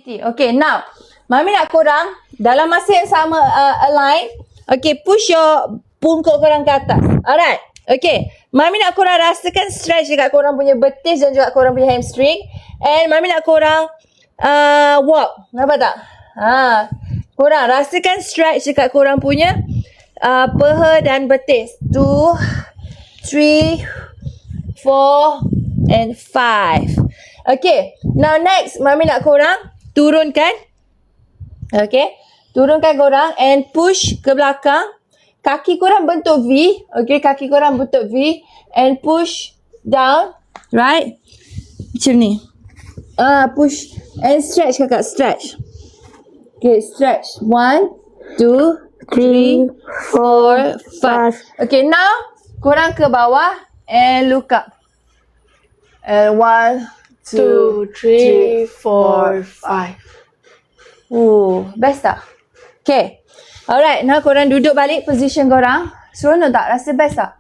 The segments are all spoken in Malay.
Okay, now Mami nak korang dalam masa yang sama align. Okay, push your pungkuk korang ke atas. Alright. Okay, Mami nak korang rasakan stretch dekat korang punya betis dan juga korang punya hamstring. And Mami nak korang walk. Nampak tak? Korang rasakan stretch dekat korang punya peha dan betis. 2, 3, 4 and 5. Okay, now next Mami nak korang turunkan. Okay, turunkan korang and push ke belakang. Kaki korang bentuk V. Okay, kaki korang bentuk V and push down. Right? Macam ni. Push and stretch kakak, stretch. Okay, stretch. 1, 2, 3, 4, 5. Okay, now korang ke bawah and look up. And 1, 2, 3, 4, 5. Best tak? Okay. Alright, now korang duduk balik position korang. Seronok tak? Rasa best tak?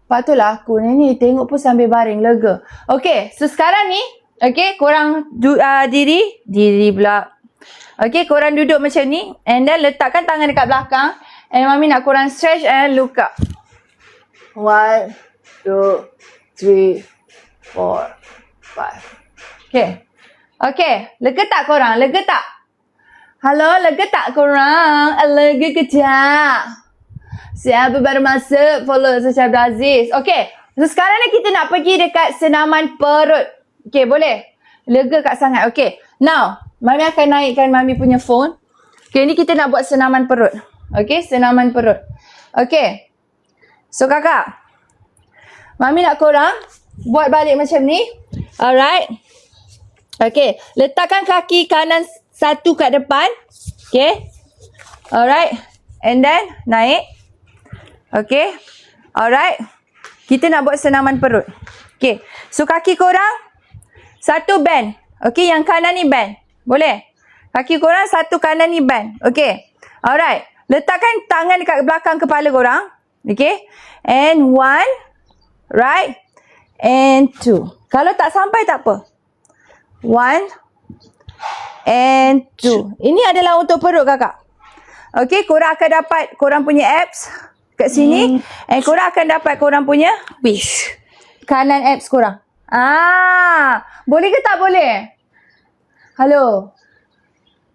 Patutlah aku ni tengok pun sambil baring, lega. Okay, so sekarang ni, okay, korang diri pula. Okay, korang duduk macam ni and then letakkan tangan dekat belakang and Mami nak korang stretch and look up. 1, 2, 3, 4, 5. Okay. Okay, lega tak korang? Lega tak? Halo, lega tak korang? Lega ke tak? Siapa baru masuk? Follow Syah Abdul Aziz. Okay, so sekarang ni kita nak pergi dekat senaman perut. Okay, boleh? Lega kat sangat. Okay, now Mami akan naikkan Mami punya phone. Okay, ni kita nak buat senaman perut. Okay, senaman perut. Okay, so kakak, Mami nak korang buat balik macam ni. Alright. Okay, letakkan kaki kanan satu kat depan. Okay. Alright. And then naik. Okay. Alright. Kita nak buat senaman perut. Okay. So kaki korang satu bend. Okay. Yang kanan ni bend. Boleh? Kaki korang satu kanan ni bend. Okay. Alright. Letakkan tangan dekat belakang kepala korang. Okay. And 1. Right. And 2. Kalau tak sampai tak apa. 1 and 2. Ini adalah untuk perut kakak. Okay, korang akan dapat korang punya abs kat sini. And korang akan dapat korang punya waist. Kanan abs korang. Boleh ke tak boleh? Halo.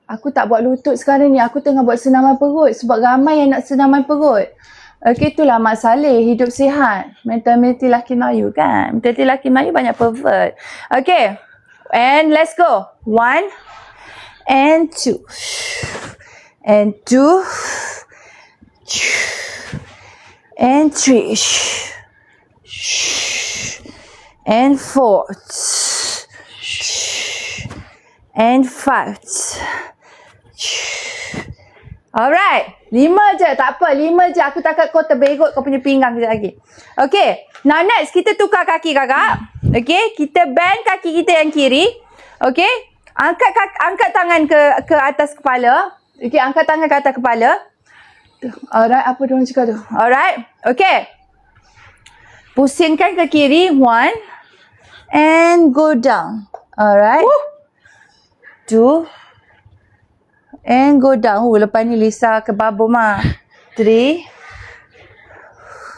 Aku tak buat lutut sekarang ni. Aku tengah buat senaman perut. Sebab ramai yang nak senaman perut. Okay, itulah Mak Saleh. Hidup sihat. Mentality laki Melayu kan? Mentality laki Melayu banyak pervert. Okay. And let's go. 1 and 2. And 2. And 3. And 4. And 5. Alright. 5 je. Tak apa. 5 je. Aku takut kau terberot kau punya pinggang kejap lagi. Okay. Now next. Kita tukar kaki kakak. Okay. Kita bend kaki kita yang kiri. Okay. Angkat tangan ke atas kepala. Okay. Angkat tangan ke atas kepala. Alright. Apa diorang cakap tu? Alright. Okay. Pusingkan ke kiri. 1. And go down. Alright. 2. And go down. Lepas ni Lisa ke babo mak. 3.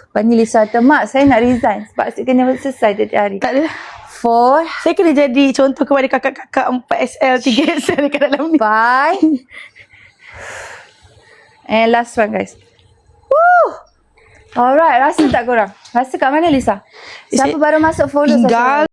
Lepas ni Lisa kata, mak saya nak resign. Sebab saya kena selesai tadi hari. Tak ada. 4. Saya kena jadi contoh kepada kakak-kakak 4SL, 3SL dekat dalam ni. 5. And last one guys. Woo! Alright, rasa tak korang? Rasa kat mana Lisa? Siapa baru masuk follow Tinggal